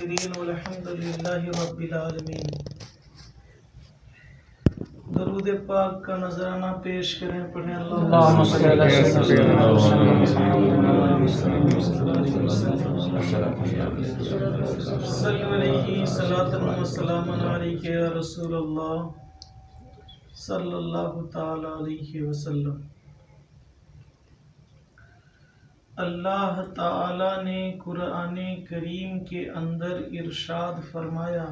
الآخرين والحمد لله رب العالمين۔ درود پاک کا نذرانہ پیش کریں، پڑھیں اللہم صلی علی سیدنا محمد صلی علیہ صلاۃ و سلام علیک یا رسول اللہ صلی اللہ تعالی علیہ وسلم۔ اللہ تعالی نے قرآن کریم کے اندر ارشاد فرمایا،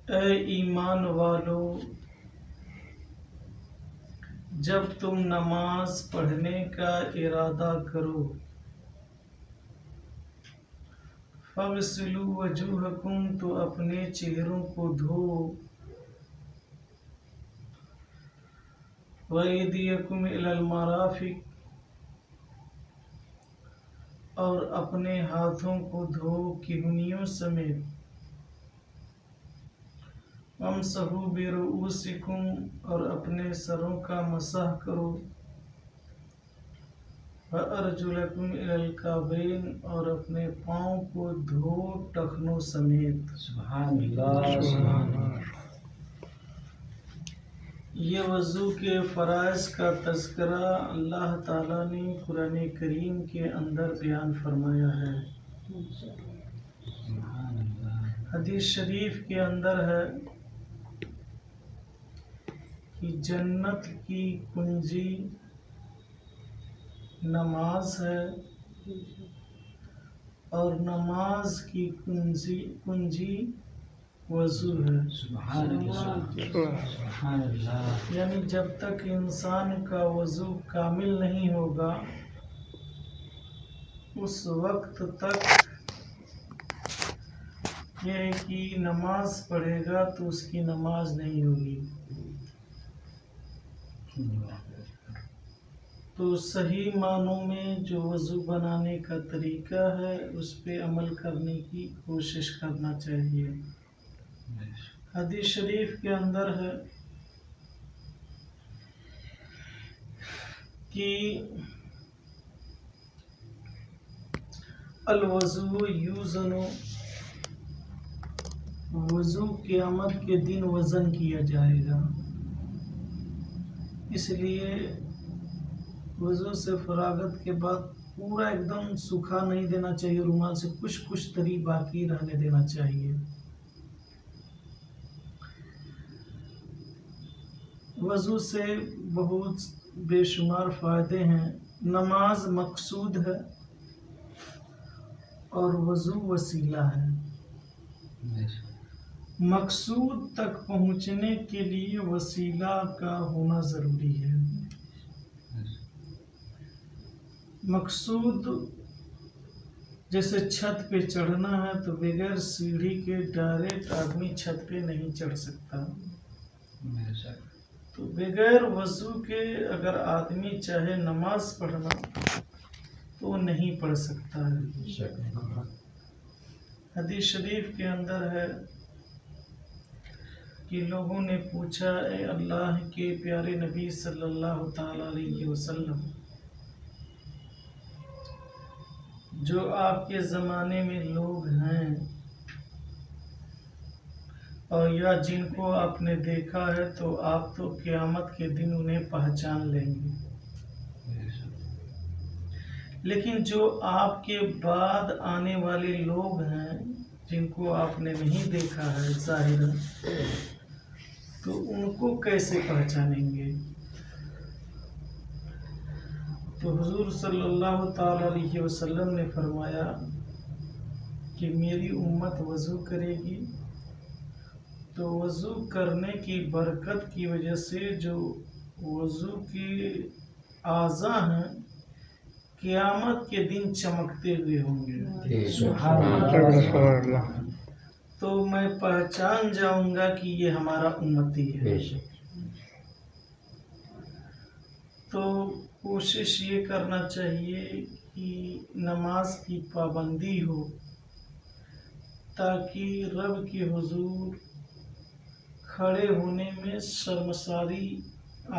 اے ایمان والو، جب تم نماز پڑھنے کا ارادہ کرو فَاغْسِلُوا وُجُوهَكُمْ، تو اپنے چہروں کو دھو، وَأَيْدِيَكُمْ إِلَى الْمَرَافِقِ، اور اپنے ہاتھوں کو دھو کنیوں سمیت، وَامْسَحُوا بِرُؤُوسِكُمْ، اور اپنے سروں کا مسح کرو، وَأَرْجُلَكُمْ إِلَى الْكَعْبَيْنِ، اور اپنے پاؤں کو دھو ٹخنوں سمیت۔ سبحان اللہ۔ یہ وضو کے فرائض کا تذکرہ اللہ تعالیٰ نے قرآن کریم کے اندر بیان فرمایا ہے۔ حدیث شریف کے اندر ہے کہ جنت کی کنجی نماز ہے، اور نماز کی کنجی وضو ہے۔ سبحان اللہ۔ یعنی جب تک انسان کا وضو کامل نہیں ہوگا اس وقت تک یہ کہ نماز پڑھے گا تو اس کی نماز نہیں ہوگی۔ تو صحیح معنوں میں جو وضو بنانے کا طریقہ ہے اس پہ عمل کرنے کی کوشش کرنا چاہیے۔ حدیث شریف کے اندر ہے کہ الوضو یوزن، وضو قیامت کے دن وزن کیا جائے گا، اس لیے وضو سے فراغت کے بعد پورا ایک دم سوکھا نہیں دینا چاہیے، رومال سے کچھ تری باقی رہنے دینا چاہیے۔ وضو سے بہت بے شمار فائدے ہیں۔ نماز مقصود ہے اور وضو وسیلہ ہے۔ مقصود تک پہنچنے کے لیے وسیلہ کا ہونا ضروری ہے۔ مقصود جیسے چھت پہ چڑھنا ہے تو بغیر سیڑھی کے ڈائریکٹ آدمی چھت پہ نہیں چڑھ سکتا، تو بغیر وضو کے اگر آدمی چاہے نماز پڑھنا تو وہ نہیں پڑھ سکتا ہے۔ حدیث شریف کے اندر ہے کہ لوگوں نے پوچھا، اے اللہ کے پیارے نبی صلی اللہ تعالی علیہ وسلم، جو آپ کے زمانے میں لوگ ہیں اور یا جن کو آپ نے دیکھا ہے تو آپ تو قیامت کے دن انہیں پہچان لیں گے، لیکن جو آپ کے بعد آنے والے لوگ ہیں جن کو آپ نے نہیں دیکھا ہے ظاہراً، تو ان کو کیسے پہچانیں گے؟ تو حضور صلی اللہ تعالی علیہ وسلم نے فرمایا کہ میری امت وضو کرے گی تو وضو کرنے کی برکت کی وجہ سے جو وضو کے اعضاء ہیں قیامت کے دن چمکتے ہوئے ہوں گے۔ تو میں پہچان جاؤں گا کہ یہ ہمارا امتی ہے۔ تو کوشش یہ کرنا چاہیے کہ نماز کی پابندی ہو تاکہ رب کے حضور کھڑے ہونے میں شرمساری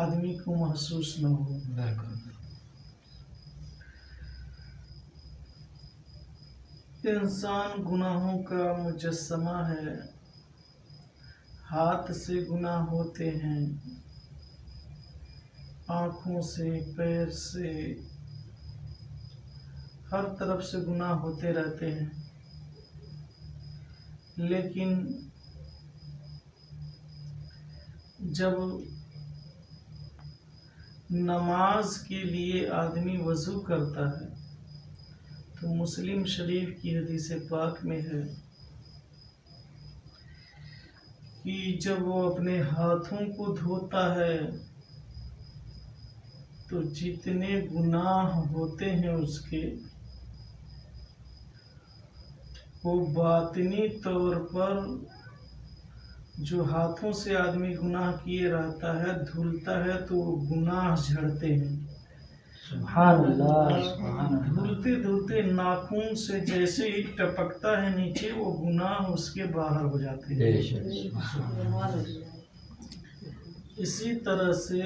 آدمی کو محسوس نہ ہو۔ انسان گناہوں کا مجسمہ ہے، ہاتھ سے گناہ ہوتے ہیں، آنکھوں سے، پیر سے، ہر طرف سے گناہ ہوتے رہتے ہیں، لیکن جب نماز کے لیے آدمی وضو کرتا ہے تو مسلم شریف کی حدیث پاک میں ہے کہ جب وہ اپنے ہاتھوں کو دھوتا ہے تو جتنے گناہ ہوتے ہیں اس کے، وہ باطنی طور پر جو ہاتھوں سے آدمی گناہ کیے رہتا ہے دھلتا ہے تو وہ گناہ جھڑتے ہیں۔ سبحان اللہ، سبحان اللہ۔ دھلتے دھلتے ناخن سے جیسے ہی ٹپکتا ہے نیچے، وہ گناہ اس کے باہر ہو جاتے ہیں۔ بے شک۔ اسی طرح سے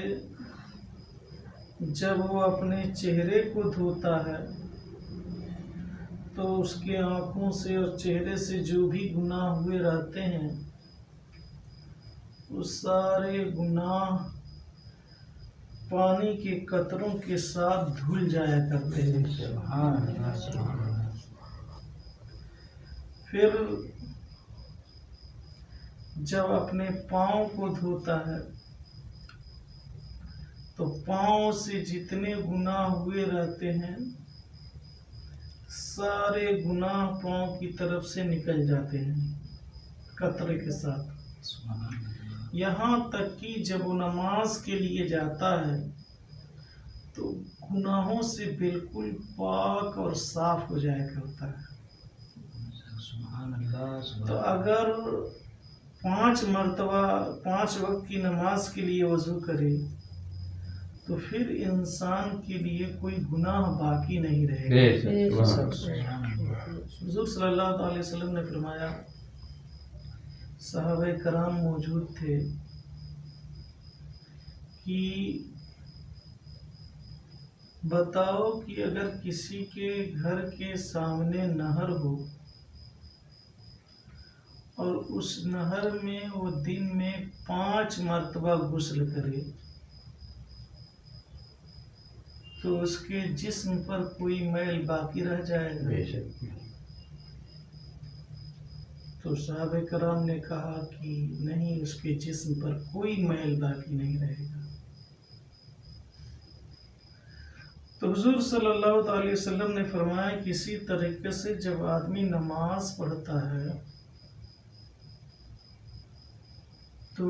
جب وہ اپنے چہرے کو دھوتا ہے تو اس کے آنکھوں سے اور چہرے سے جو بھی گناہ ہوئے رہتے ہیں وہ سارے گناہ پانی کے قطروں کے ساتھ دھل جایا کرتے ہیں۔ سبحان اللہ، سبحان اللہ۔ پھر جب اپنے پاؤں کو دھوتا ہے تو پاؤں سے جتنے گناہ ہوئے رہتے ہیں سارے گناہ پاؤں کی طرف سے نکل جاتے ہیں قطرے کے ساتھ، یہاں تک کہ جب وہ نماز کے لیے جاتا ہے تو گناہوں سے بالکل پاک اور صاف ہو جایا کرتا ہے۔ تو اگر 5 مرتبہ 5 وقت کی نماز کے لیے وضو کرے تو پھر انسان کے لیے کوئی گناہ باقی نہیں رہے گا۔ حضور صلی اللہ علیہ وسلم نے فرمایا، صحابہ کرام موجود تھے کہ بتاؤ کہ اگر کسی کے گھر کے سامنے نہر ہو اور اس نہر میں وہ دن میں 5 مرتبہ غسل کرے تو اس کے جسم پر کوئی میل باقی رہ جائے گا؟ تو صحابہ کرام نے کہا کہ نہیں، اس کے جسم پر کوئی میل باقی نہیں رہے گا۔ تو حضور صلی اللہ علیہ وسلم نے فرمایا کہ اسی طریقے سے جب آدمی نماز پڑھتا ہے تو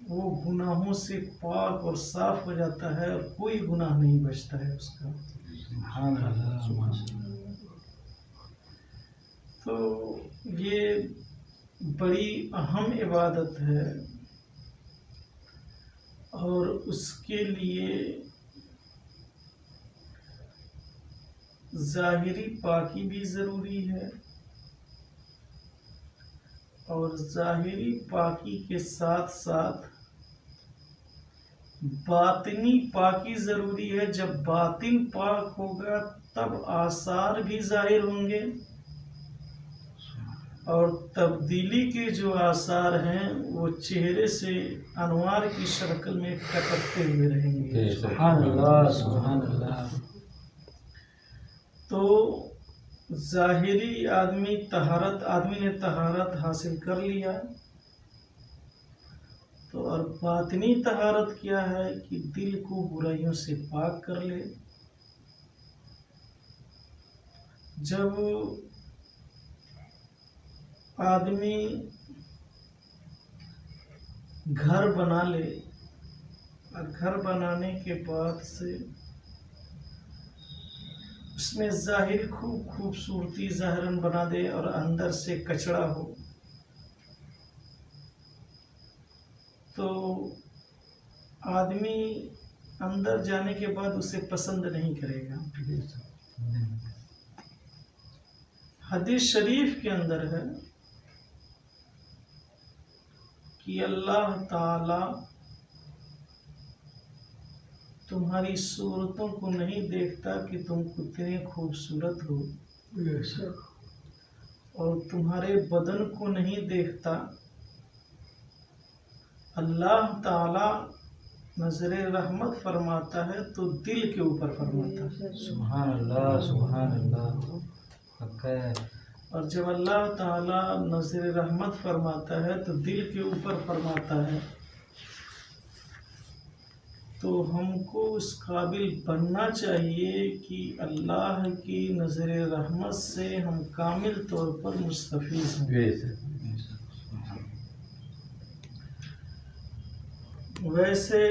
وہ گناہوں سے پاک اور صاف ہو جاتا ہے اور کوئی گناہ نہیں بچتا ہے اس کا۔ سبحان اللہ۔ تو یہ بڑی اہم عبادت ہے اور اس کے لیے ظاہری پاکی بھی ضروری ہے اور ظاہری پاکی کے ساتھ ساتھ باطنی پاکی ضروری ہے۔ جب باطن پاک ہوگا تب آثار بھی ظاہر ہوں گے اور تبدیلی کے جو آثار ہیں وہ چہرے سے انوار کی شکل میں ٹپکتے ہوئے رہیں گے۔ سبحان اللہ، سبحان اللہ۔ تو ظاہری آدمی نے طہارت حاصل کر لیا، تو اور باطنی طہارت کیا ہے کہ دل کو برائیوں سے پاک کر لے۔ جب آدمی گھر بنا لے اور گھر بنانے کے بعد سے اس میں ظاہر خوبصورتی ظاہراً بنا دے اور اندر سے کچڑا ہو تو آدمی اندر جانے کے بعد اسے پسند نہیں کرے گا۔ حدیث شریف کے اندر ہے کہ اللہ تعالی تمہاری صورتوں کو نہیں دیکھتا کہ تم کتنے خوبصورت ہو، اور تمہارے بدن کو نہیں دیکھتا، اللہ تعالی نظر رحمت فرماتا ہے تو دل کے اوپر فرماتا ہے۔ سبحان اللہ سبحان اللہ، حق ہے۔ اور جب اللہ تعالی نظر رحمت فرماتا ہے تو دل کے اوپر فرماتا ہے، تو ہم کو اس قابل بننا چاہیے کہ اللہ کی نظر رحمت سے ہم کامل طور پر مستفیض ہیں۔ ویسے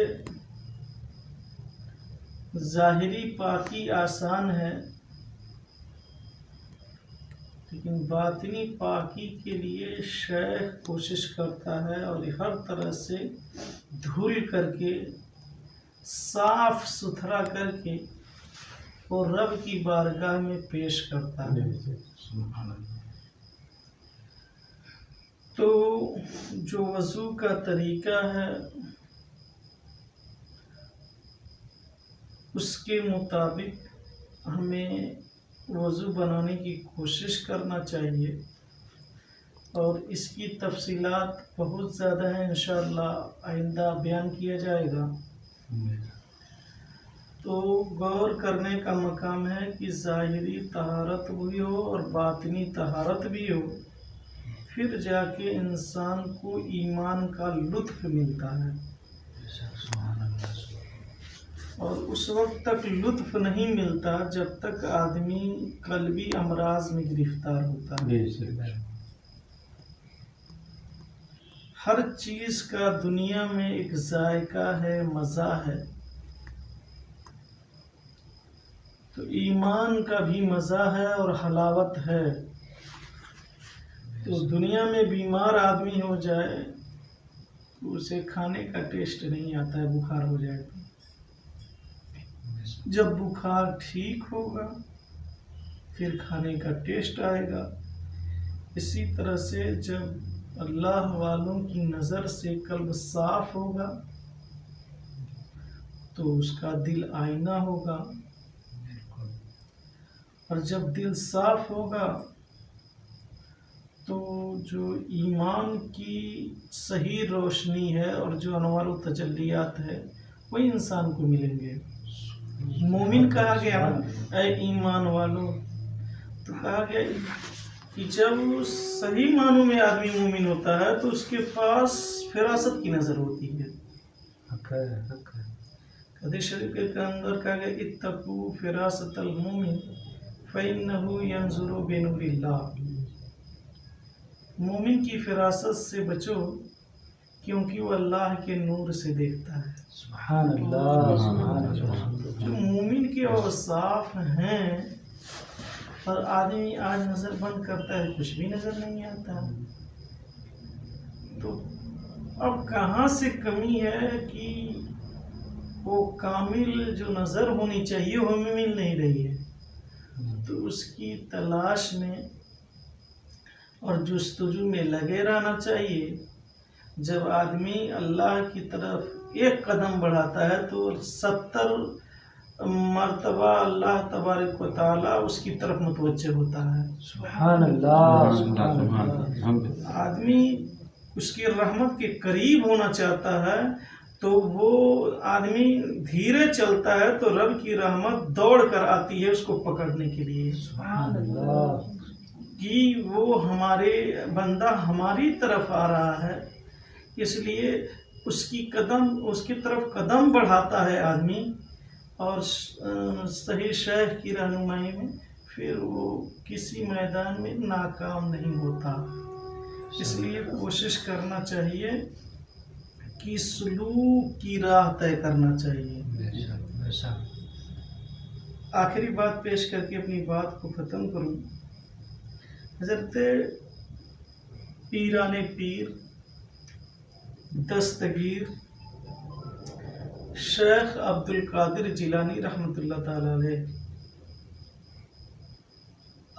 ظاہری پاکی آسان ہے، لیکن باطنی پاکی کے لیے شیخ کوشش کرتا ہے اور ہر طرح سے دھل کر کے صاف ستھرا کر کے وہ رب کی بارگاہ میں پیش کرتا ہے۔ تو جو وضو کا طریقہ ہے اس کے مطابق ہمیں وضو بنانے کی کوشش کرنا چاہیے، اور اس کی تفصیلات بہت زیادہ ہیں، انشاءاللہ آئندہ بیان کیا جائے گا۔ تو غور کرنے کا مقام ہے کہ ظاہری طہارت بھی ہو اور باطنی طہارت بھی ہو، پھر جا کے انسان کو ایمان کا لطف ملتا ہے، اور اس وقت تک لطف نہیں ملتا جب تک آدمی قلبی امراض میں گرفتار ہوتا ہے۔ ہر چیز کا دنیا میں ایک ذائقہ ہے، مزہ ہے، تو ایمان کا بھی مزہ ہے اور حلاوت ہے۔ تو دنیا میں بیمار آدمی ہو جائے تو اسے کھانے کا ٹیسٹ نہیں آتا ہے، بخار ہو جائے تو جب بخار ٹھیک ہوگا پھر کھانے کا ٹیسٹ آئے گا۔ اسی طرح سے جب اللہ والوں کی نظر سے قلب صاف ہوگا تو اس کا دل آئینہ ہوگا، اور جب دل صاف ہوگا تو جو ایمان کی صحیح روشنی ہے اور جو انوار و تجلیات ہے وہی انسان کو ملیں گے۔ مومن کہا گیا اے ایمان والو، تو کہا گیا کہ جب صحیح معنوں میں آدمی مومن ہوتا ہے تو اس کے پاس فراست کی نظر ہوتی ہے۔ حدیث شریف کے اندر کہا گیا اتقوا فراست المومن فإنہ ینظر بنور اللہ، مومن کی فراست سے بچو کیونکہ وہ اللہ کے نور سے دیکھتا ہے۔ سبحان اللہ سبحان اللہ۔ جو مومن کے اوصاف ہیں، اور آدمی آج نظر بند کرتا ہے کچھ بھی نظر نہیں آتا، تو اب کہاں سے کمی ہے کہ وہ کامل جو نظر ہونی چاہیے وہ ہمیں مل نہیں رہی ہے۔ تو اس کی تلاش میں اور جستجو میں لگے رہنا چاہیے۔ جب آدمی اللہ کی طرف ایک قدم بڑھاتا ہے تو 70 مرتبہ اللہ تبارک و تعالیٰ اس کی طرف متوجہ ہوتا ہے۔ سبحان اللہ سبحان اللہ۔ آدمی اس کی رحمت کے قریب ہونا چاہتا ہے تو وہ آدمی دھیرے چلتا ہے تو رب کی رحمت دوڑ کر آتی ہے اس کو پکڑنے کے لیے، سبحان اللہ۔ کہ وہ ہمارے بندہ ہماری طرف آ رہا ہے، اس لیے اس کی طرف قدم بڑھاتا ہے آدمی، اور صحیح شیخ کی رہنمائی میں پھر وہ کسی میدان میں ناکام نہیں ہوتا۔ اس لیے کوشش کرنا چاہیے کہ سلوک کی راہ طے کرنا چاہیے۔ آخری بات پیش کر کے اپنی بات کو ختم کروں۔ حضرت پیران پیر دستگیر شیخ عبد القادر جیلانی رحمۃ اللہ تعالی علیہ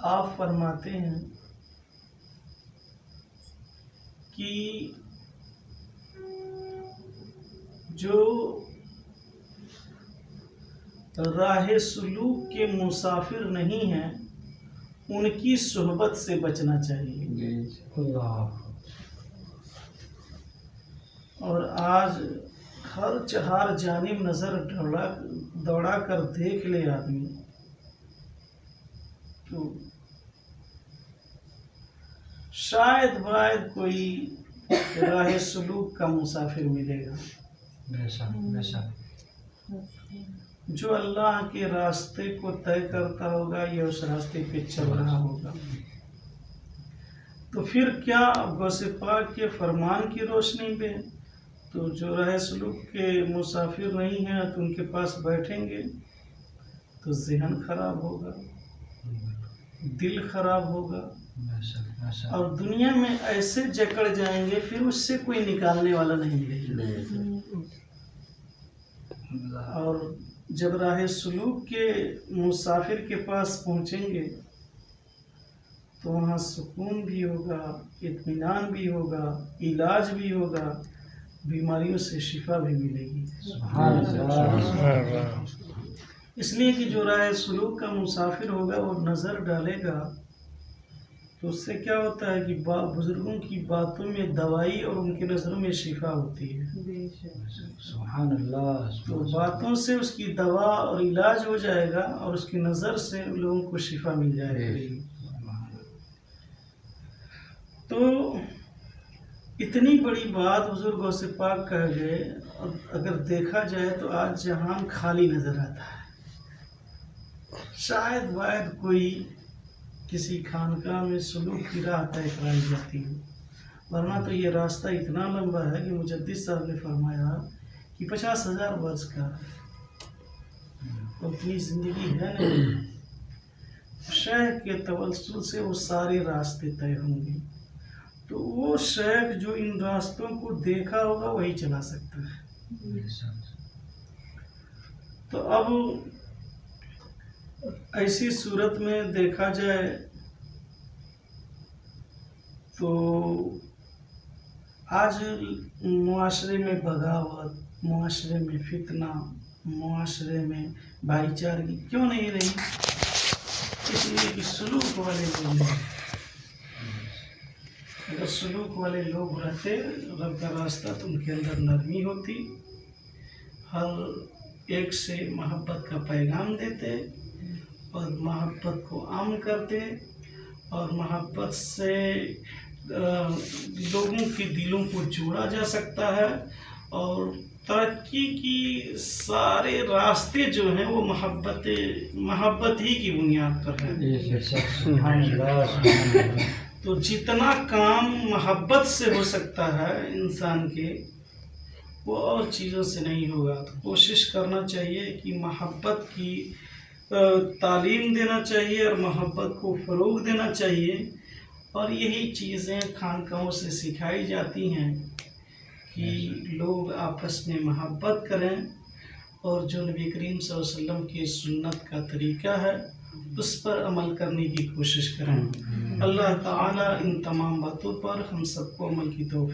آپ فرماتے ہیں کہ جو راہ سلوک کے مسافر نہیں ہیں ان کی صحبت سے بچنا چاہیے۔ اللہ اور آج ہر جانب نظر دوڑا کر دیکھ لے آدمی تو شاید باید کوئی راہ سلوک کا مسافر ملے گا بے شک بے شک جو اللہ کے راستے کو طے کرتا ہوگا یا اس راستے پہ چل رہا ہوگا۔ تو پھر کیا غوث پاک کے فرمان کی روشنی میں تو جو راہ سلوک کے مسافر نہیں ہیں تو ان کے پاس بیٹھیں گے تو ذہن خراب ہوگا، دل خراب ہوگا، بے شک بے شک اور دنیا میں ایسے جکڑ جائیں گے پھر اس سے کوئی نکالنے والا نہیں ملے گا۔ اور جب راہ سلوک کے مسافر کے پاس پہنچیں گے تو وہاں سکون بھی ہوگا، اطمینان بھی ہوگا، علاج بھی ہوگا، بیماریوں سے شفا بھی ملے گی۔ سبحان اللہ اس لیے کہ جو راہ سلوک کا مسافر ہوگا وہ نظر ڈالے گا تو اس سے کیا ہوتا ہے کہ بزرگوں کی باتوں میں دوائی اور ان کی نظروں میں شفا ہوتی ہے۔ سبحان اللہ تو باتوں سے اس کی دوا اور علاج ہو جائے گا اور اس کی نظر سے لوگوں کو شفا مل جائے گی۔ تو اتنی بڑی بات بزرگ غوث پاک کہہ گئے، اگر دیکھا جائے تو آج جہان خالی نظر آتا ہے۔ شاید واحد کوئی کسی خانقاہ میں سلوک کی راہ طے کرائی جاتی ہو، ورنہ تو یہ راستہ اتنا لمبا ہے کہ مجدد صاحب نے فرمایا کہ 50,000 برس کا اتنی زندگی ہے نہیں۔ شیخ کے توسل سے وہ سارے راستے طے ہوں گے، تو وہ شیخ جو ان راستوں کو دیکھا ہوگا وہی چلا سکتا ہے۔ تو اب ایسی صورت میں دیکھا جائے تو آج معاشرے میں بغاوت، معاشرے میں فتنہ، معاشرے میں بھائی چارگی کیوں نہیں رہی؟ اس لیے کہ سلوک والے لوگ نہیں۔ اگر سلوک والے لوگ رہتے رب کا راستہ تو ان کے اندر نرمی ہوتی، ہر ایک سے محبت کا پیغام دیتے اور محبت کو عام کرتے، اور محبت سے لوگوں کے دلوں کو جوڑا جا سکتا ہے، اور ترقی کی سارے راستے جو ہیں وہ محبت ہی کی بنیاد پر ہیں۔ سبحان اللہ تو جتنا کام محبت سے ہو سکتا ہے انسان کے وہ اور چیزوں سے نہیں ہوگا۔ تو کوشش کرنا چاہیے کہ محبت کی تعلیم دینا چاہیے اور محبت کو فروغ دینا چاہیے، اور یہی چیزیں خانقاہوں سے سکھائی جاتی ہیں کہ لوگ آپس میں محبت کریں، اور جو نبی کریم صلی اللہ علیہ وسلم کی سنت کا طریقہ ہے اس پر عمل کرنے کی کوشش کریں۔ اللہ تعالیٰ ان تمام باتوں پر ہم سب کو عمل کی توفیق